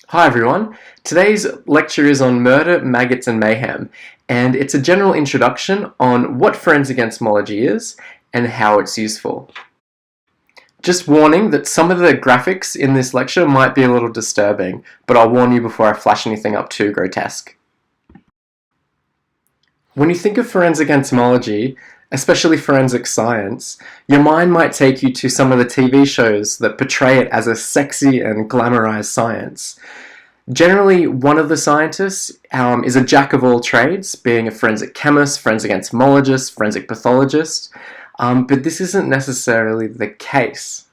Hi everyone, today's lecture is on murder, maggots and mayhem, and it's a general introduction on what forensic entomology is and how it's useful. Just warning that some of the graphics in this lecture might be a little disturbing, but I'll warn you before I flash anything up too grotesque. When you think of forensic entomology, especially forensic science, your mind might take you to some of the TV shows that portray it as a sexy and glamorized science. Generally, one of the scientists is a jack of all trades, being a forensic chemist, forensic entomologist, forensic pathologist, but this isn't necessarily the case.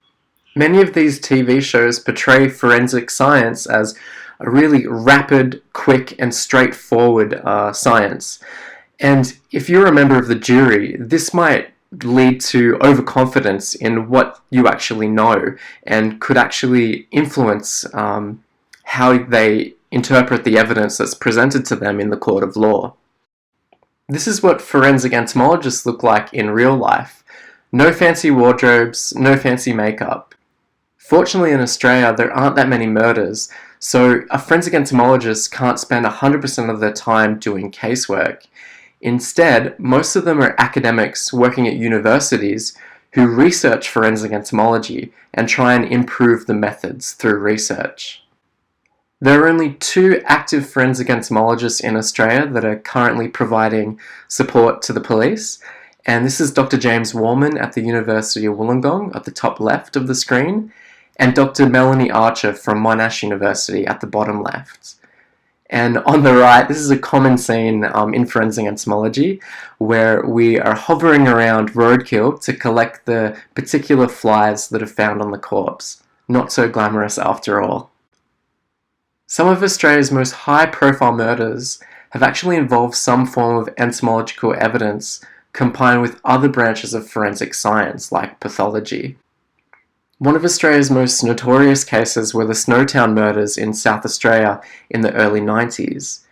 Many of these TV shows portray forensic science as a really rapid, quick, and straightforward science. And if you're a member of the jury, this might lead to overconfidence in what you actually know and could actually influence how they interpret the evidence that's presented to them in the court of law. This is what forensic entomologists look like in real life. No fancy wardrobes, no fancy makeup. Fortunately in Australia there aren't that many murders, so a forensic entomologist can't spend 100% of their time doing casework. Instead, most of them are academics working at universities who research forensic entomology and try and improve the methods through research. There are only 2 active forensic entomologists in Australia that are currently providing support to the police, and this is Dr. James Warman at the University of Wollongong at the top left of the screen, and Dr. Melanie Archer from Monash University at the bottom left. And on the right, this is a common scene in forensic entomology where we are hovering around roadkill to collect the particular flies that are found on the corpse. Not so glamorous after all. Some of Australia's most high-profile murders have actually involved some form of entomological evidence combined with other branches of forensic science like pathology. One of Australia's most notorious cases were the Snowtown murders in South Australia in the early 90s.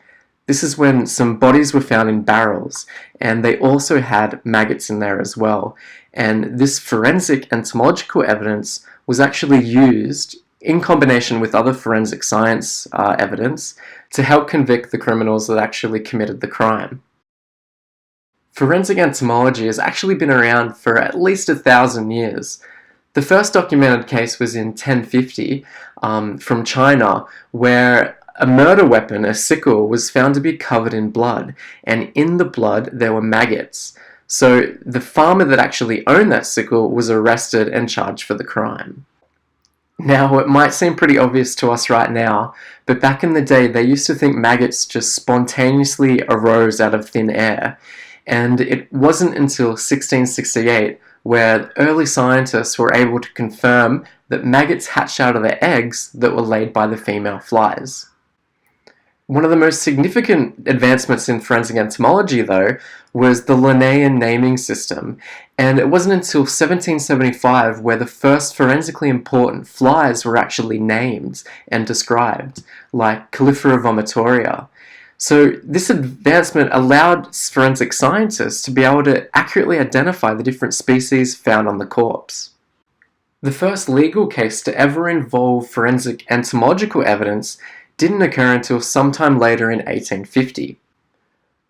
This is when some bodies were found in barrels, and they also had maggots in there as well. And this forensic entomological evidence was actually used in combination with other forensic science evidence to help convict the criminals that actually committed the crime. Forensic entomology has actually been around for at least 1,000 years. The first documented case was in 1050 from China, where a murder weapon, a sickle, was found to be covered in blood, and in the blood there were maggots. So the farmer that actually owned that sickle was arrested and charged for the crime. Now, it might seem pretty obvious to us right now, but back in the day they used to think maggots just spontaneously arose out of thin air, and it wasn't until 1668 where early scientists were able to confirm that maggots hatched out of the eggs that were laid by the female flies. One of the most significant advancements in forensic entomology, though, was the Linnaean naming system, and it wasn't until 1775 where the first forensically important flies were actually named and described, like Calliphora vomitoria. So this advancement allowed forensic scientists to be able to accurately identify the different species found on the corpse. The first legal case to ever involve forensic entomological evidence didn't occur until sometime later in 1850.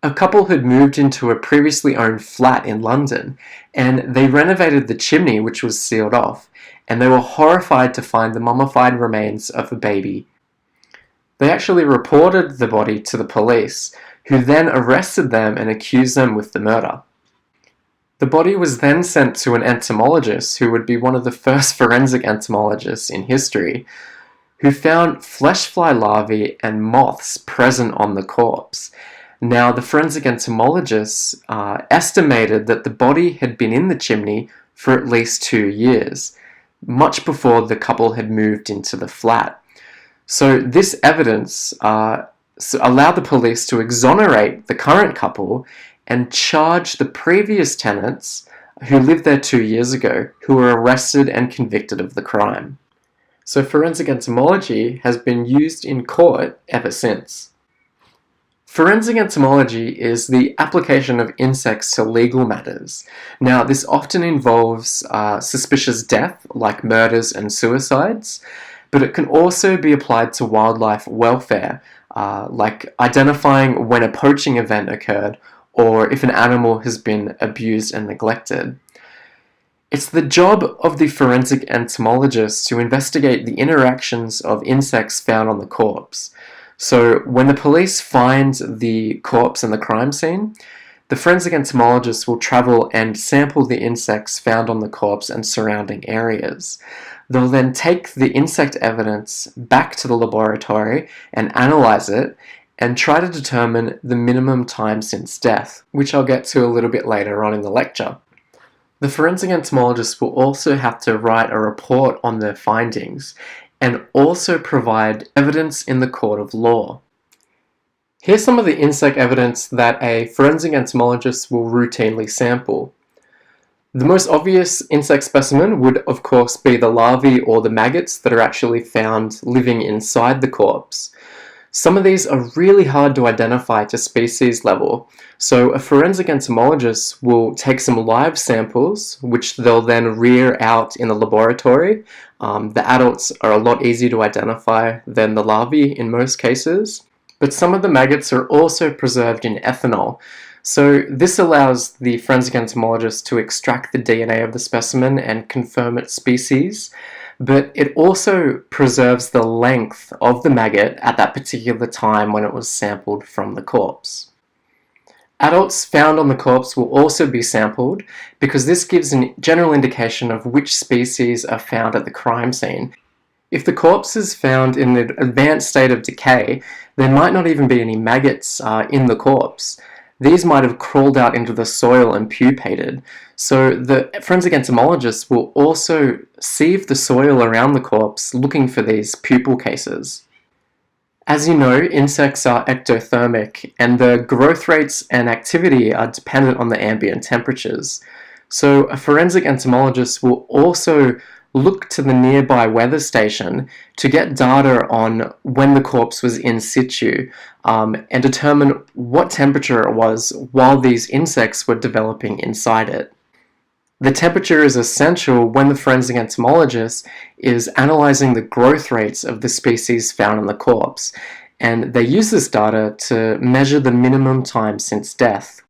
A couple had moved into a previously owned flat in London, and they renovated the chimney, which was sealed off, and they were horrified to find the mummified remains of a baby. They actually reported the body to the police, who then arrested them and accused them with the murder. The body was then sent to an entomologist, who would be one of the first forensic entomologists in history, who found flesh fly larvae and moths present on the corpse. Now, the forensic entomologists estimated that the body had been in the chimney for at least 2 years, much before the couple had moved into the flat. So this evidence allowed the police to exonerate the current couple and charge the previous tenants who lived there 2 years ago, who were arrested and convicted of the crime. So forensic entomology has been used in court ever since. Forensic entomology is the application of insects to legal matters. Now, this often involves suspicious death, like murders and suicides, but it can also be applied to wildlife welfare, like identifying when a poaching event occurred or if an animal has been abused and neglected. It's the job of the forensic entomologist to investigate the interactions of insects found on the corpse. So when the police find the corpse in the crime scene, the forensic entomologist will travel and sample the insects found on the corpse and surrounding areas. They'll then take the insect evidence back to the laboratory and analyze it and try to determine the minimum time since death, which I'll get to a little bit later on in the lecture. The forensic entomologist will also have to write a report on their findings and also provide evidence in the court of law. Here's some of the insect evidence that a forensic entomologist will routinely sample. The most obvious insect specimen would of course be the larvae or the maggots that are actually found living inside the corpse. Some of these are really hard to identify to species level, so a forensic entomologist will take some live samples, which they'll then rear out in the laboratory. The adults are a lot easier to identify than the larvae in most cases, but some of the maggots are also preserved in ethanol. So this allows the forensic entomologist to extract the DNA of the specimen and confirm its species, but it also preserves the length of the maggot at that particular time when it was sampled from the corpse. Adults found on the corpse will also be sampled because this gives a general indication of which species are found at the crime scene. If the corpse is found in an advanced state of decay, there might not even be any maggots in the corpse. These might have crawled out into the soil and pupated. So the forensic entomologist will also sieve the soil around the corpse looking for these pupal cases. As you know, insects are ectothermic, and the growth rates and activity are dependent on the ambient temperatures. So a forensic entomologist will also look to the nearby weather station to get data on when the corpse was in situ and determine what temperature it was while these insects were developing inside it. The temperature is essential when the forensic entomologist is analyzing the growth rates of the species found in the corpse, and they use this data to measure the minimum time since death.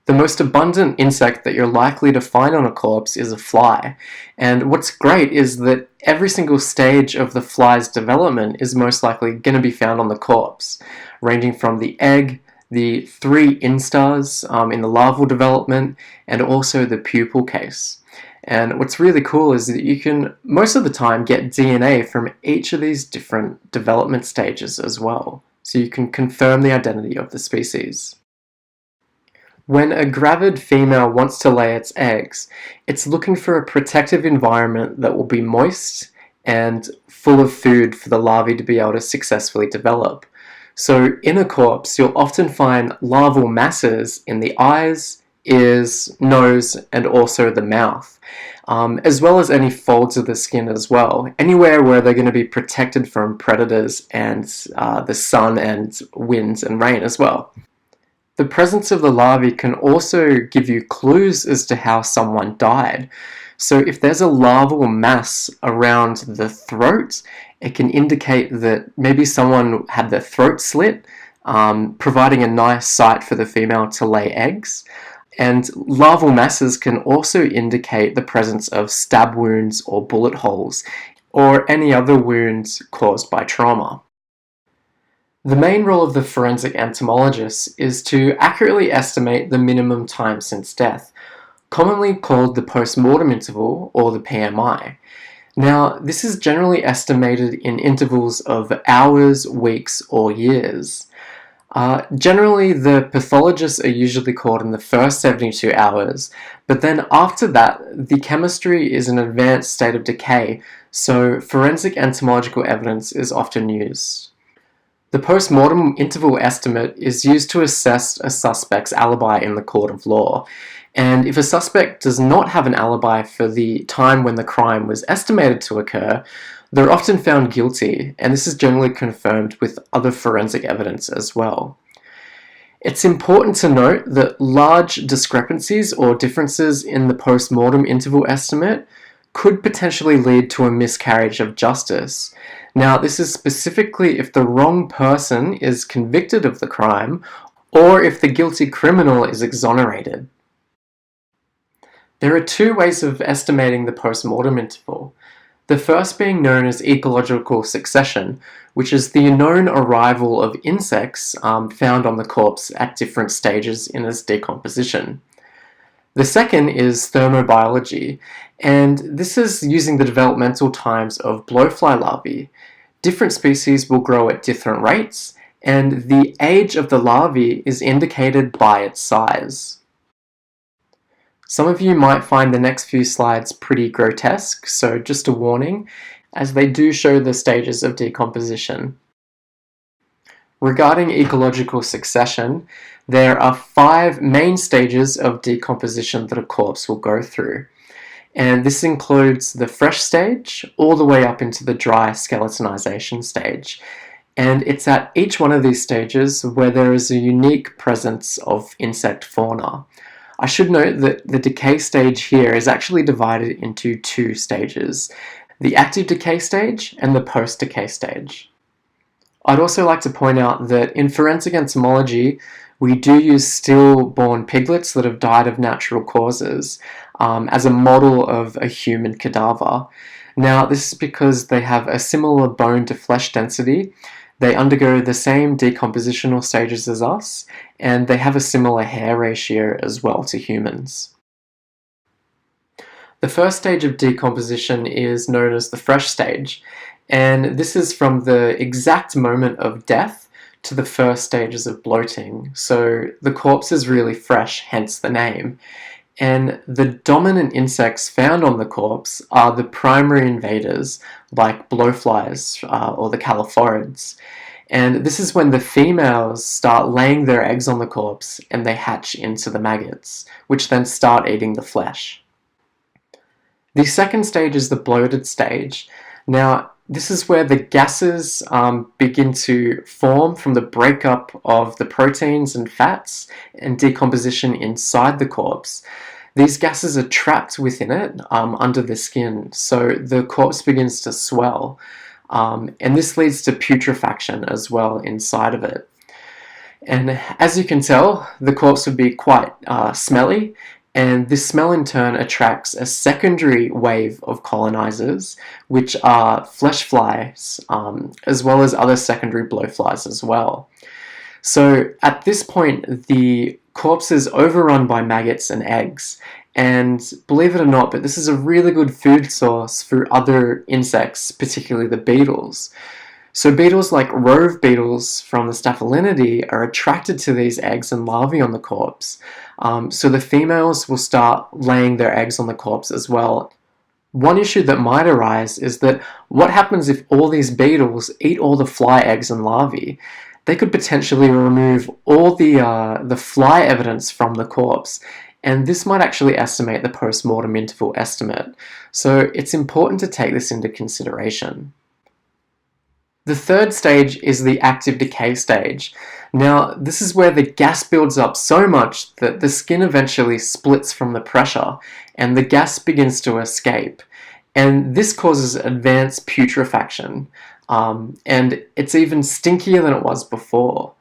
The most abundant insect that you're likely to find on a corpse is a fly, and what's great is that every single stage of the fly's development is most likely going to be found on the corpse, ranging from the egg, the 3 instars in the larval development, and also the pupal case. And what's really cool is that you can, most of the time, get DNA from each of these different development stages as well, so you can confirm the identity of the species. When a gravid female wants to lay its eggs, it's looking for a protective environment that will be moist and full of food for the larvae to be able to successfully develop. So in a corpse, you'll often find larval masses in the eyes, ears, nose, and also the mouth, as well as any folds of the skin as well, anywhere where they're going to be protected from predators and the sun and winds and rain as well. The presence of the larvae can also give you clues as to how someone died. So if there's a larval mass around the throat, it can indicate that maybe someone had their throat slit, providing a nice site for the female to lay eggs. And larval masses can also indicate the presence of stab wounds or bullet holes, or any other wounds caused by trauma. The main role of the forensic entomologist is to accurately estimate the minimum time since death, commonly called the post-mortem interval or the PMI. Now, this is generally estimated in intervals of hours, weeks, or years. Generally, the pathologists are usually called in the first 72 hours, but then after that, the chemistry is in an advanced state of decay, so forensic entomological evidence is often used. The post-mortem interval estimate is used to assess a suspect's alibi in the court of law, and if a suspect does not have an alibi for the time when the crime was estimated to occur, they're often found guilty, and this is generally confirmed with other forensic evidence as well. It's important to note that large discrepancies or differences in the post-mortem interval estimate could potentially lead to a miscarriage of justice. Now, this is specifically if the wrong person is convicted of the crime or if the guilty criminal is exonerated. There are two ways of estimating the post-mortem interval. The first being known as ecological succession, which is the known arrival of insects found on the corpse at different stages in its decomposition. The second is thermobiology, and this is using the developmental times of blowfly larvae. Different species will grow at different rates, and the age of the larvae is indicated by its size. Some of you might find the next few slides pretty grotesque, so just a warning, as they do show the stages of decomposition. Regarding ecological succession, there are 5 main stages of decomposition that a corpse will go through. And this includes the fresh stage, all the way up into the dry skeletonization stage. And it's at each one of these stages where there is a unique presence of insect fauna. I should note that the decay stage here is actually divided into 2 stages, the active decay stage and the post-decay stage. I'd also like to point out that in forensic entomology, we do use stillborn piglets that have died of natural causes as a model of a human cadaver. Now, this is because they have a similar bone to flesh density. They undergo the same decompositional stages as us, and they have a similar hair ratio as well to humans. The first stage of decomposition is known as the fresh stage, and this is from the exact moment of death to the first stages of bloating. So the corpse is really fresh, hence the name. And the dominant insects found on the corpse are the primary invaders, like blowflies or the calophorids. And this is when the females start laying their eggs on the corpse and they hatch into the maggots, which then start eating the flesh. The second stage is the bloated stage. Now, this is where the gases begin to form from the breakup of the proteins and fats and decomposition inside the corpse. These gases are trapped within it under the skin, so the corpse begins to swell, and this leads to putrefaction as well inside of it. And as you can tell, the corpse would be quite smelly, and this smell in turn attracts a secondary wave of colonizers, which are flesh flies, as well as other secondary blowflies as well. So at this point, the corpse is overrun by maggots and eggs, and believe it or not, but this is a really good food source for other insects, particularly the beetles. So beetles like rove beetles from the Staphylinidae are attracted to these eggs and larvae on the corpse. So the females will start laying their eggs on the corpse as well. One issue that might arise is that what happens if all these beetles eat all the fly eggs and larvae? They could potentially remove all the fly evidence from the corpse, and this might actually estimate the post-mortem interval estimate. So it's important to take this into consideration. The third stage is the active decay stage. Now, this is where the gas builds up so much that the skin eventually splits from the pressure and the gas begins to escape. And this causes advanced putrefaction. And it's even stinkier than it was before.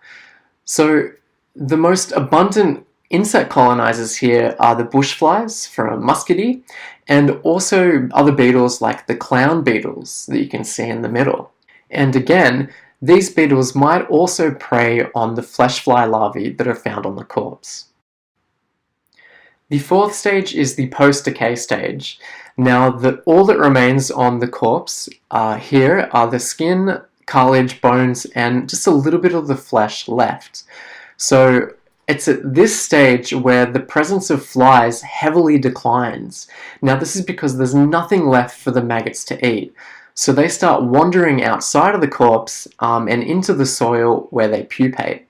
So the most abundant insect colonizers here are the bush flies from Muscadie, and also other beetles like the clown beetles that you can see in the middle. And again, these beetles might also prey on the flesh fly larvae that are found on the corpse. The fourth stage is the post-decay stage. Now, all that remains on the corpse here are the skin, cartilage, bones, and just a little bit of the flesh left. So it's at this stage where the presence of flies heavily declines. Now, this is because there's nothing left for the maggots to eat. So they start wandering outside of the corpse and into the soil where they pupate.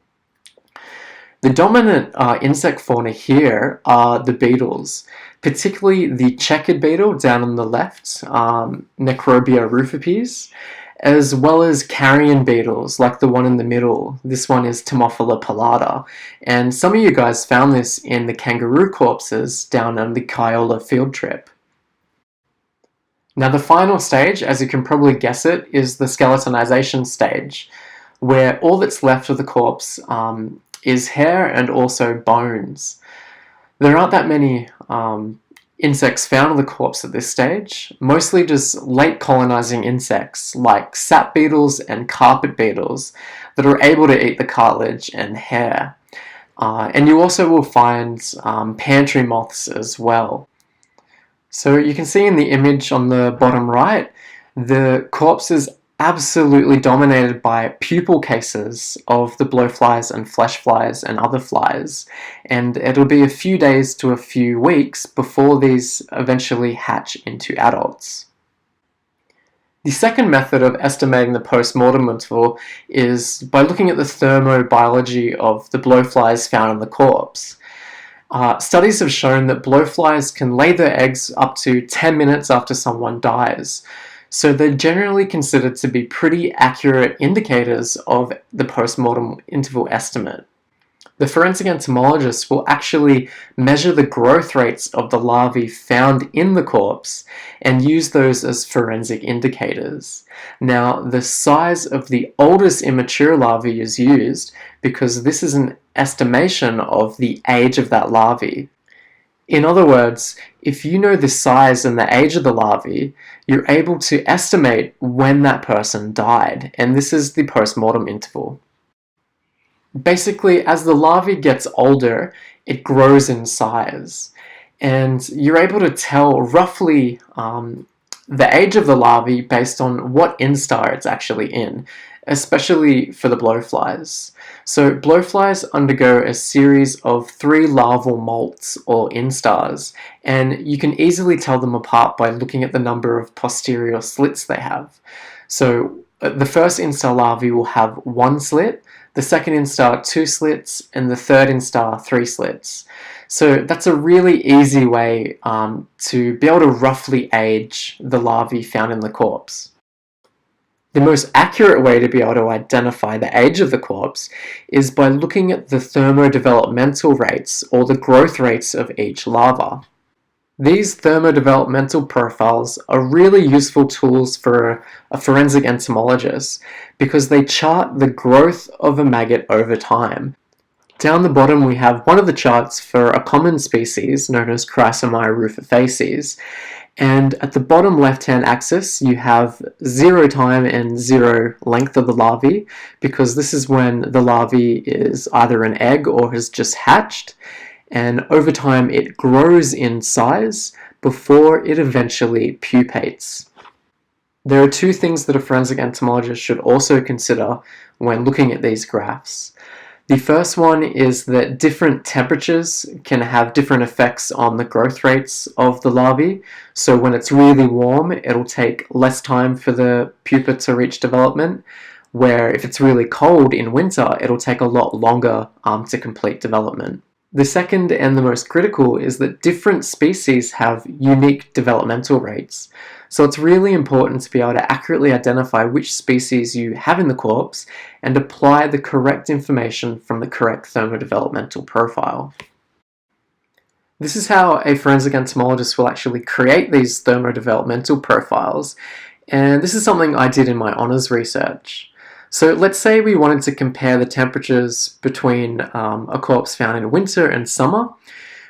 The dominant insect fauna here are the beetles, particularly the checkered beetle down on the left, Necrobia rufipes, as well as carrion beetles like the one in the middle. This one is Thermophila pallata, and some of you guys found this in the kangaroo corpses down on the Kyola field trip. Now the final stage, as you can probably guess it, is the skeletonization stage, where all that's left of the corpse is hair and also bones. There aren't that many insects found on the corpse at this stage, mostly just late colonizing insects like sap beetles and carpet beetles that are able to eat the cartilage and hair. And you also will find pantry moths as well. So you can see in the image on the bottom right, the corpse is absolutely dominated by pupal cases of the blowflies and flesh flies and other flies, and it'll be a few days to a few weeks before these eventually hatch into adults. The second method of estimating the post-mortem interval is by looking at the thermobiology of the blowflies found in the corpse. Studies have shown that blowflies can lay their eggs up to 10 minutes after someone dies, so they're generally considered to be pretty accurate indicators of the post-mortem interval estimate. The forensic entomologist will actually measure the growth rates of the larvae found in the corpse and use those as forensic indicators. Now, the size of the oldest immature larvae is used because this is an estimation of the age of that larvae. In other words, if you know the size and the age of the larvae, you're able to estimate when that person died, and this is the post-mortem interval. Basically, as the larvae gets older, it grows in size, and you're able to tell roughly the age of the larvae based on what instar it's actually in, especially for the blowflies. So blowflies undergo a series of 3 larval molts or instars, and you can easily tell them apart by looking at the number of posterior slits they have. So the first instar larvae will have 1 slit, the second instar 2 slits, and the third instar 3 slits. So that's a really easy way to be able to roughly age the larvae found in the corpse. The most accurate way to be able to identify the age of the corpse is by looking at the thermo-developmental rates, or the growth rates of each larva. These thermo-developmental profiles are really useful tools for a forensic entomologist because they chart the growth of a maggot over time. Down the bottom we have one of the charts for a common species known as Chrysomya rufifaces, and at the bottom left-hand axis you have 0 time and 0 length of the larvae, because this is when the larvae is either an egg or has just hatched, and over time it grows in size before it eventually pupates. There are 2 things that a forensic entomologist should also consider when looking at these graphs. The first one is that different temperatures can have different effects on the growth rates of the larvae. So when it's really warm, it'll take less time for the pupa to reach development, where if it's really cold in winter, it'll take a lot longer to complete development. The second and the most critical is that different species have unique developmental rates. So it's really important to be able to accurately identify which species you have in the corpse and apply the correct information from the correct thermo-developmental profile. This is how a forensic entomologist will actually create these thermo-developmental profiles, and this is something I did in my honours research. So let's say we wanted to compare the temperatures between a corpse found in winter and summer.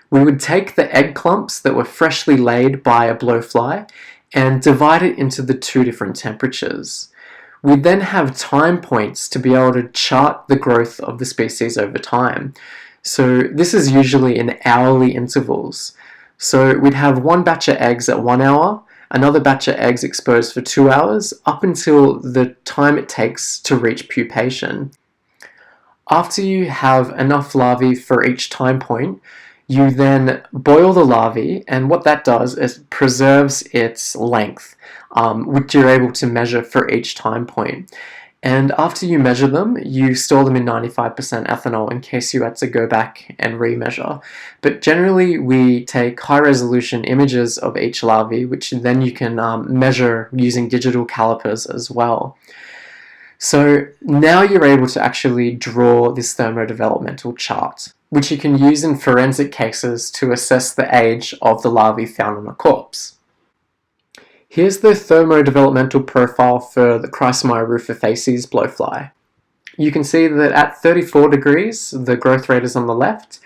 We would take the egg clumps that were freshly laid by a blowfly and divide it into the 2 different temperatures. We then have time points to be able to chart the growth of the species over time. So this is usually in hourly intervals. So we'd have one batch of eggs at 1 hour, another batch of eggs exposed for 2 hours, up until the time it takes to reach pupation. After you have enough larvae for each time point, you then boil the larvae, and what that does is preserves its length, which you're able to measure for each time point. And after you measure them, you store them in 95% ethanol in case you had to go back and remeasure. But generally, we take high-resolution images of each larvae, which then you can measure using digital calipers as well. So now you're able to actually draw this thermo-developmental chart, which you can use in forensic cases to assess the age of the larvae found on a corpse. Here's the thermo-developmental profile for the Chrysomya rufifaces blowfly. You can see that at 34 degrees, the growth rate is on the left,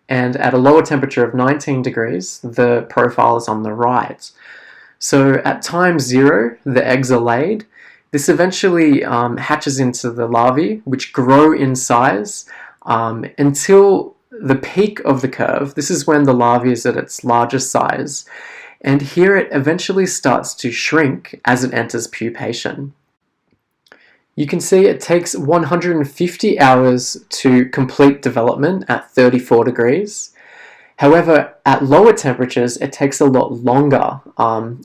and at a lower temperature of 19 degrees, the profile is on the right. So at time 0, the eggs are laid. This eventually hatches into the larvae, which grow in size until the peak of the curve. This is when the larvae is at its largest size. And here it eventually starts to shrink as it enters pupation. You can see it takes 150 hours to complete development at 34 degrees. However, at lower temperatures, it takes a lot longer.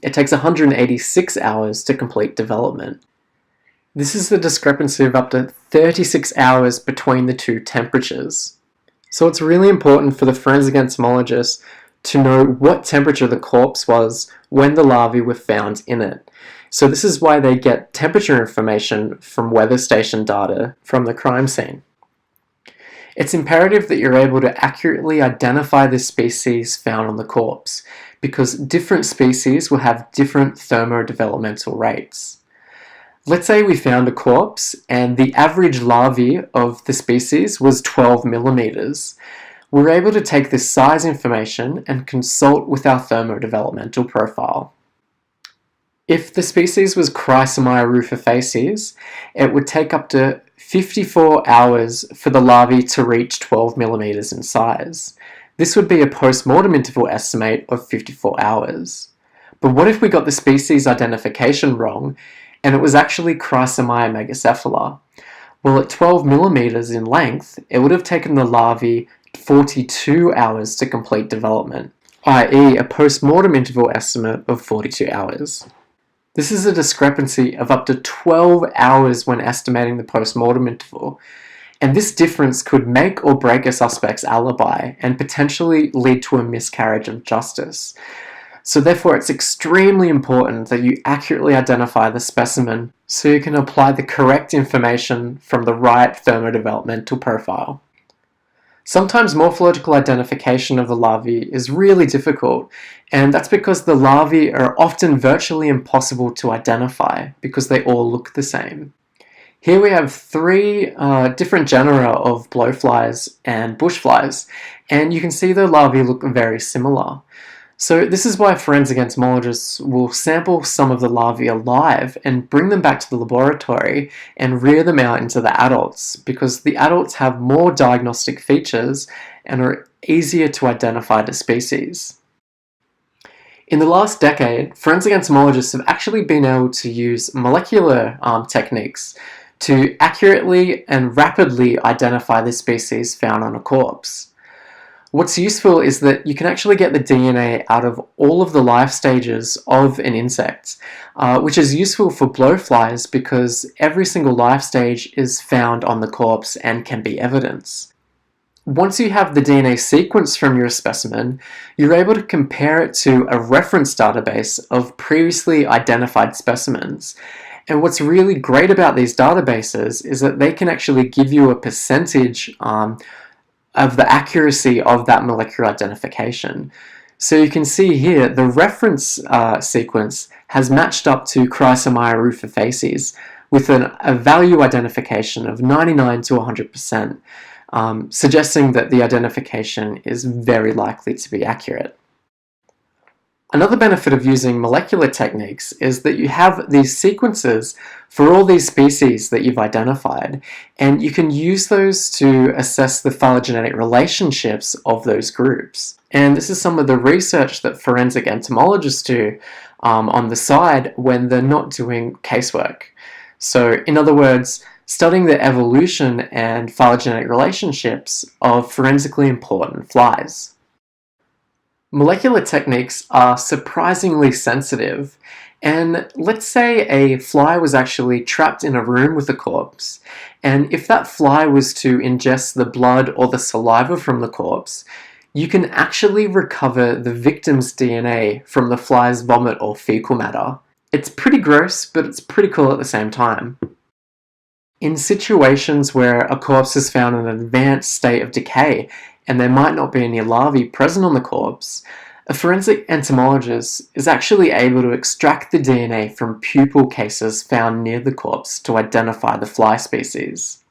It takes 186 hours to complete development. This is the discrepancy of up to 36 hours between the two temperatures. So it's really important for the forensic entomologist to know what temperature the corpse was when the larvae were found in it. So this is why they get temperature information from weather station data from the crime scene. It's imperative that you're able to accurately identify the species found on the corpse, because different species will have different thermo-developmental rates. Let's say we found a corpse and the average larvae of the species was 12 millimeters. We're able to take this size information and consult with our thermo-developmental profile. If the species was Chrysomya rufifaces, it would take up to 54 hours for the larvae to reach 12 millimeters in size. This would be a post-mortem interval estimate of 54 hours. But what if we got the species identification wrong and it was actually Chrysomya megacephala? Well, at 12 millimeters in length, it would have taken the larvae 42 hours to complete development, i.e. a post-mortem interval estimate of 42 hours. This is a discrepancy of up to 12 hours when estimating the post-mortem interval, and this difference could make or break a suspect's alibi and potentially lead to a miscarriage of justice. So therefore it's extremely important that you accurately identify the specimen so you can apply the correct information from the right thermo-developmental profile. Sometimes morphological identification of the larvae is really difficult, and that's because the larvae are often virtually impossible to identify because they all look the same. Here we have 3 different genera of blowflies and bushflies, and you can see the larvae look very similar. So this is why forensic entomologists will sample some of the larvae alive and bring them back to the laboratory and rear them out into the adults, because the adults have more diagnostic features and are easier to identify the species. In the last decade, forensic entomologists have actually been able to use molecular techniques to accurately and rapidly identify the species found on a corpse. What's useful is that you can actually get the DNA out of all of the life stages of an insect, which is useful for blowflies because every single life stage is found on the corpse and can be evidence. Once you have the DNA sequence from your specimen, you're able to compare it to a reference database of previously identified specimens. And what's really great about these databases is that they can actually give you a percentage of the accuracy of that molecular identification. So you can see here the reference sequence has matched up to Chrysomya rufifaces with a value identification of 99 to 100%, suggesting that the identification is very likely to be accurate. Another benefit of using molecular techniques is that you have these sequences for all these species that you've identified, and you can use those to assess the phylogenetic relationships of those groups. And this is some of the research that forensic entomologists do on the side when they're not doing casework. So in other words, studying the evolution and phylogenetic relationships of forensically important flies. Molecular techniques are surprisingly sensitive, and let's say a fly was actually trapped in a room with a corpse, and if that fly was to ingest the blood or the saliva from the corpse, you can actually recover the victim's DNA from the fly's vomit or fecal matter. It's pretty gross, but it's pretty cool at the same time. In situations where a corpse is found in an advanced state of decay, and there might not be any larvae present on the corpse, A forensic entomologist is actually able to extract the DNA from pupal cases found near the corpse to identify the fly species.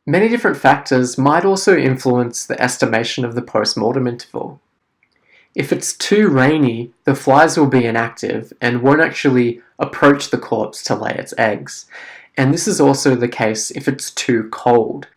Many different factors might also influence the estimation of the post-mortem interval. If it's too rainy, the flies will be inactive and won't actually approach the corpse to lay its eggs. And this is also the case if it's too cold.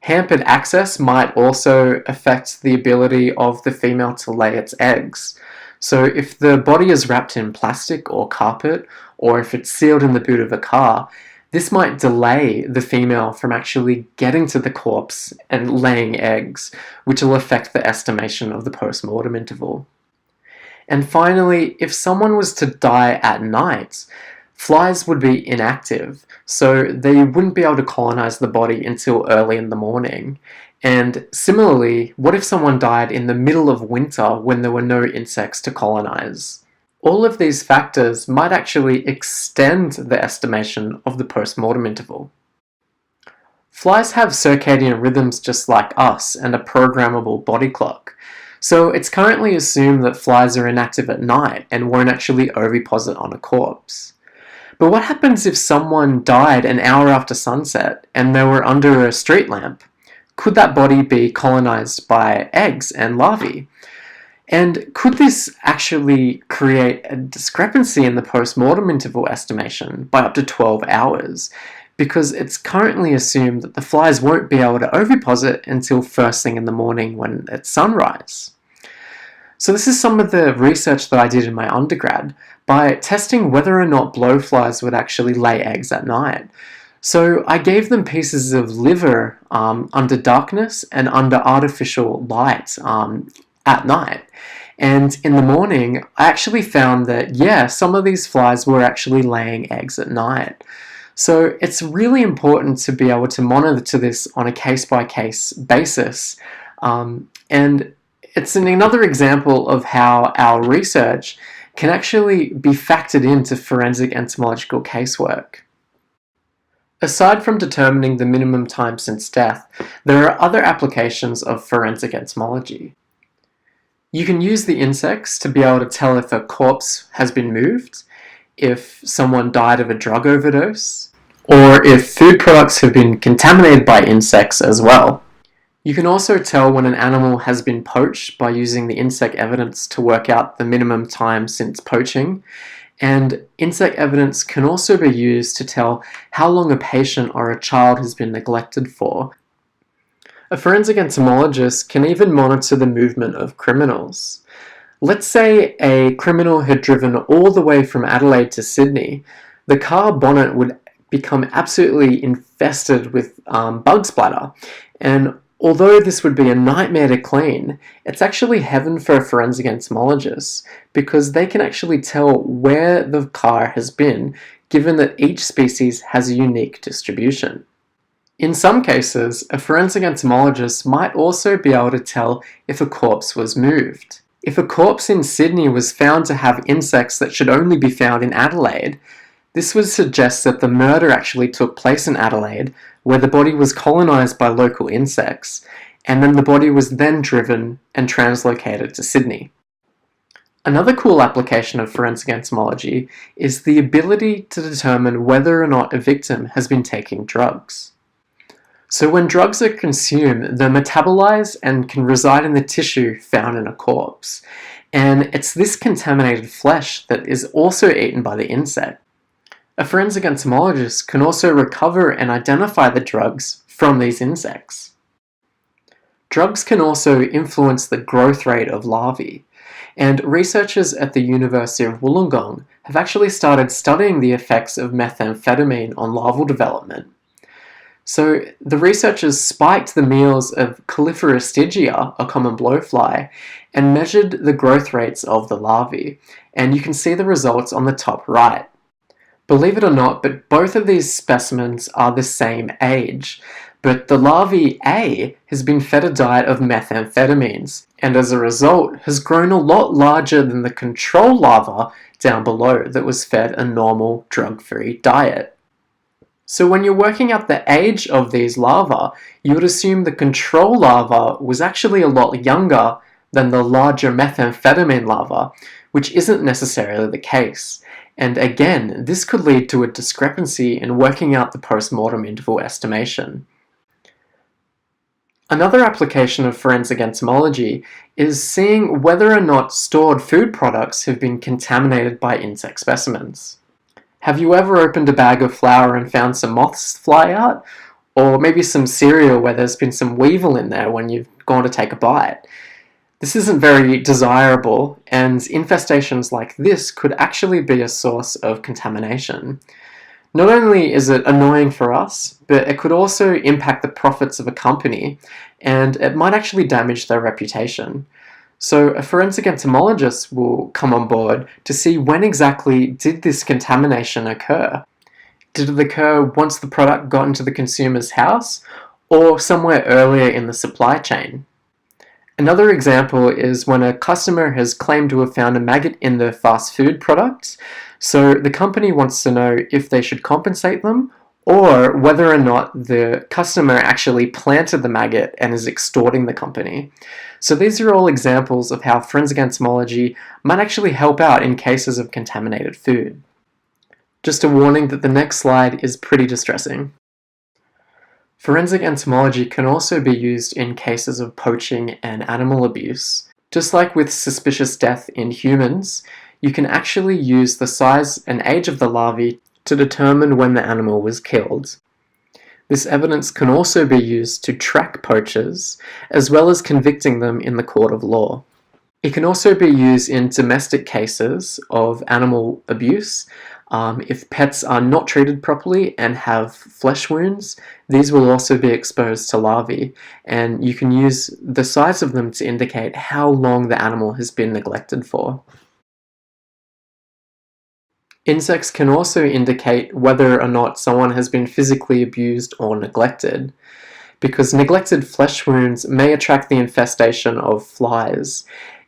Hampered access might also affect the ability of the female to lay its eggs. So if the body is wrapped in plastic or carpet, or if it's sealed in the boot of a car, this might delay the female from actually getting to the corpse and laying eggs, which will affect the estimation of the post-mortem interval. And finally, if someone was to die at night, flies would be inactive, so they wouldn't be able to colonize the body until early in the morning. And similarly, what if someone died in the middle of winter when there were no insects to colonize? All of these factors might actually extend the estimation of the post-mortem interval. Flies have circadian rhythms just like us and a programmable body clock. So it's currently assumed that flies are inactive at night and won't actually oviposit on a corpse. But what happens if someone died an hour after sunset and they were under a street lamp? Could that body be colonized by eggs and larvae? And could this actually create a discrepancy in the post-mortem interval estimation by up to 12 hours? Because it's currently assumed that the flies won't be able to oviposit until first thing in the morning when it's sunrise. So this is some of the research that I did in my undergrad by testing whether or not blowflies would actually lay eggs at night. So I gave them pieces of liver under darkness and under artificial light at night. And in the morning, I actually found that, yeah, some of these flies were actually laying eggs at night. So it's really important to be able to monitor this on a case-by-case basis. And it's another example of how our research can actually be factored into forensic entomological casework. Aside from determining the minimum time since death, there are other applications of forensic entomology. You can use the insects to be able to tell if a corpse has been moved, if someone died of a drug overdose, or if food products have been contaminated by insects as well. You can also tell when an animal has been poached by using the insect evidence to work out the minimum time since poaching, and insect evidence can also be used to tell how long a patient or a child has been neglected for. A forensic entomologist can even monitor the movement of criminals. Let's say a criminal had driven all the way from Adelaide to Sydney. The car bonnet would become absolutely infested with bug splatter, and although this would be a nightmare to clean, it's actually heaven for a forensic entomologist because they can actually tell where the car has been, given that each species has a unique distribution. In some cases, a forensic entomologist might also be able to tell if a corpse was moved. If a corpse in Sydney was found to have insects that should only be found in Adelaide, this would suggest that the murder actually took place in Adelaide, where the body was colonised by local insects, and then the body was then driven and translocated to Sydney. Another cool application of forensic entomology is the ability to determine whether or not a victim has been taking drugs. So when drugs are consumed, they're metabolized and can reside in the tissue found in a corpse. And it's this contaminated flesh that is also eaten by the insect. A forensic entomologist can also recover and identify the drugs from these insects. Drugs can also influence the growth rate of larvae, and researchers at the University of Wollongong have actually started studying the effects of methamphetamine on larval development. So the researchers spiked the meals of Calliphora stygia, a common blowfly, and measured the growth rates of the larvae, and you can see the results on the top right. Believe it or not, but both of these specimens are the same age, but the larvae A has been fed a diet of methamphetamines, and as a result has grown a lot larger than the control larva down below that was fed a normal drug-free diet. So when you're working out the age of these larvae, you would assume the control larva was actually a lot younger than the larger methamphetamine larva, which isn't necessarily the case. And again, this could lead to a discrepancy in working out the post-mortem interval estimation. Another application of forensic entomology is seeing whether or not stored food products have been contaminated by insect specimens. Have you ever opened a bag of flour and found some moths fly out? Or maybe some cereal where there's been some weevil in there when you've gone to take a bite? This isn't very desirable, and infestations like this could actually be a source of contamination. Not only is it annoying for us, but it could also impact the profits of a company, and it might actually damage their reputation. So a forensic entomologist will come on board to see when exactly did this contamination occur. Did it occur once the product got into the consumer's house, or somewhere earlier in the supply chain? Another example is when a customer has claimed to have found a maggot in their fast food product, so the company wants to know if they should compensate them or whether or not the customer actually planted the maggot and is extorting the company. So these are all examples of how forensic entomology might actually help out in cases of contaminated food. Just a warning that the next slide is pretty distressing. Forensic entomology can also be used in cases of poaching and animal abuse. Just like with suspicious death in humans, you can actually use the size and age of the larvae to determine when the animal was killed. This evidence can also be used to track poachers, as well as convicting them in the court of law. It can also be used in domestic cases of animal abuse. If pets are not treated properly and have flesh wounds, these will also be exposed to larvae, and you can use the size of them to indicate how long the animal has been neglected for. Insects can also indicate whether or not someone has been physically abused or neglected, because neglected flesh wounds may attract the infestation of flies,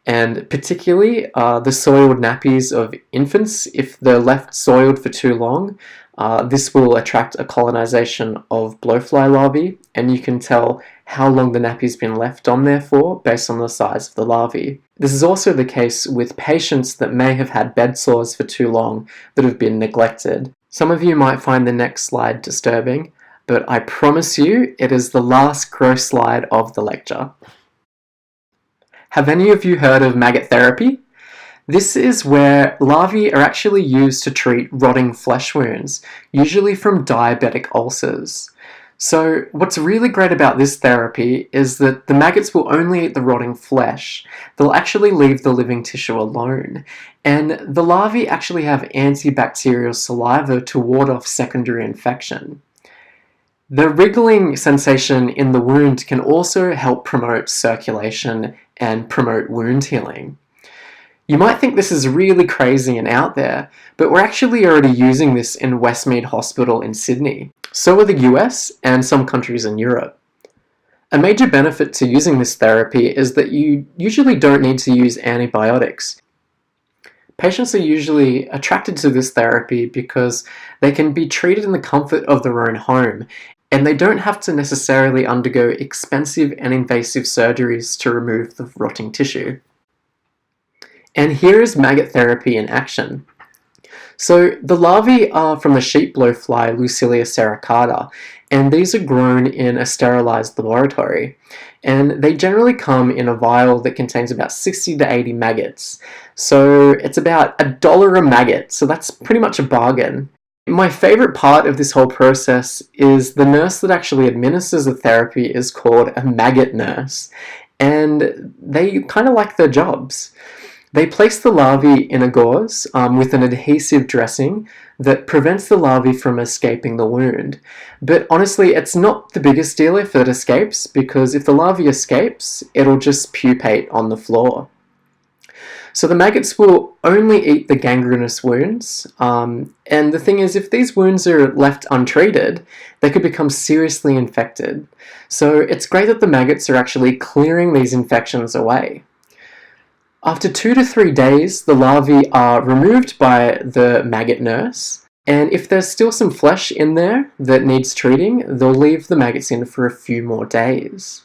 and particularly the soiled nappies of infants. If they're left soiled for too long, this will attract a colonization of blowfly larvae, and you can tell how long the nappy's been left on there for based on the size of the larvae. This is also the case with patients that may have had bed sores for too long that have been neglected. Some of you might find the next slide disturbing, but I promise you it is the last gross slide of the lecture. Have any of you heard of maggot therapy? This is where larvae are actually used to treat rotting flesh wounds, usually from diabetic ulcers. So what's really great about this therapy is that the maggots will only eat the rotting flesh. They'll actually leave the living tissue alone. And the larvae actually have antibacterial saliva to ward off secondary infection. The wriggling sensation in the wound can also help promote circulation and promote wound healing. You might think this is really crazy and out there, but we're actually already using this in Westmead Hospital in Sydney. So are the US and some countries in Europe. A major benefit to using this therapy is that you usually don't need to use antibiotics. Patients are usually attracted to this therapy because they can be treated in the comfort of their own home, and they don't have to necessarily undergo expensive and invasive surgeries to remove the rotting tissue. And here is maggot therapy in action. So the larvae are from the sheep blowfly Lucilia serracata, and these are grown in a sterilized laboratory. And they generally come in a vial that contains about 60 to 80 maggots. So it's about $1 a maggot, so that's pretty much a bargain. My favorite part of this whole process is the nurse that actually administers the therapy is called a maggot nurse, and they kind of like their jobs. They place the larvae in a gauze with an adhesive dressing that prevents the larvae from escaping the wound. But honestly, it's not the biggest deal if it escapes, because if the larvae escapes, it'll just pupate on the floor. So the maggots will only eat the gangrenous wounds, and the thing is, if these wounds are left untreated, they could become seriously infected. So it's great that the maggots are actually clearing these infections away. After 2 to 3 days, the larvae are removed by the maggot nurse. And if there's still some flesh in there that needs treating, they'll leave the maggots in for a few more days.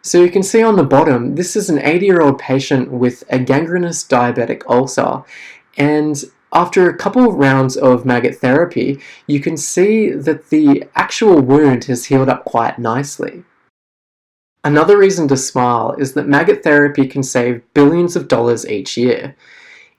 So you can see on the bottom, this is an 80-year-old patient with a gangrenous diabetic ulcer, and after a couple of rounds of maggot therapy, you can see that the actual wound has healed up quite nicely. Another reason to smile is that maggot therapy can save billions of dollars each year.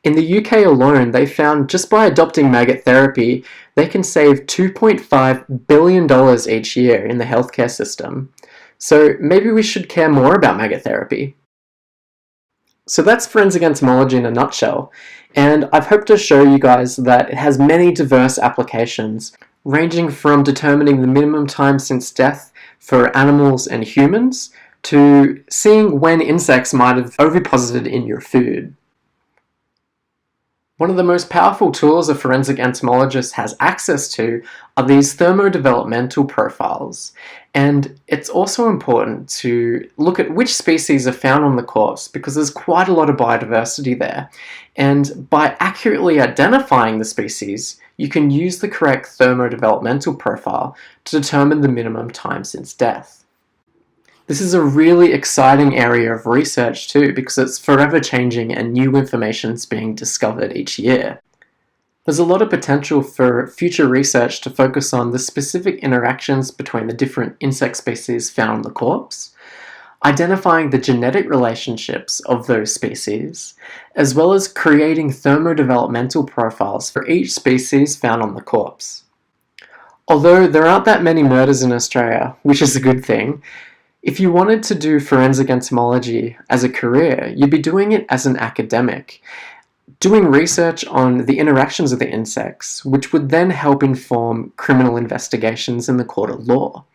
In the UK alone, they found just by adopting maggot therapy, they can save $2.5 billion each year in the healthcare system. So maybe we should care more about maggot therapy. So that's forensic entomology in a nutshell, and I've hoped to show you guys that it has many diverse applications, ranging from determining the minimum time since death for animals and humans, to seeing when insects might have oviposited in your food. One of the most powerful tools a forensic entomologist has access to are these thermo-developmental profiles. And it's also important to look at which species are found on the corpse because there's quite a lot of biodiversity there. And by accurately identifying the species, you can use the correct thermo-developmental profile to determine the minimum time since death. This is a really exciting area of research too, because it's forever changing and new information is being discovered each year. There's a lot of potential for future research to focus on the specific interactions between the different insect species found on the corpse, identifying the genetic relationships of those species, as well as creating thermo-developmental profiles for each species found on the corpse. Although there aren't that many murders in Australia, which is a good thing, if you wanted to do forensic entomology as a career, you'd be doing it as an academic, doing research on the interactions of the insects, which would then help inform criminal investigations in the court of law.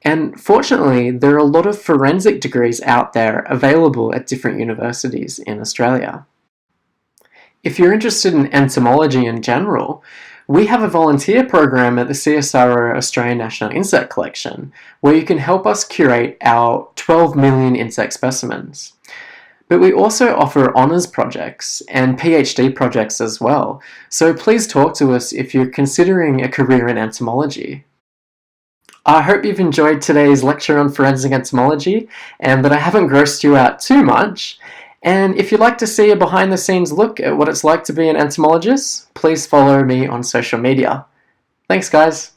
And fortunately, there are a lot of forensic degrees out there available at different universities in Australia. If you're interested in entomology in general, we have a volunteer program at the CSIRO Australian National Insect Collection, where you can help us curate our 12 million insect specimens. But we also offer honours projects and PhD projects as well, so please talk to us if you're considering a career in entomology. I hope you've enjoyed today's lecture on forensic entomology, and that I haven't grossed you out too much. And if you'd like to see a behind-the-scenes look at what it's like to be an entomologist, please follow me on social media. Thanks, guys.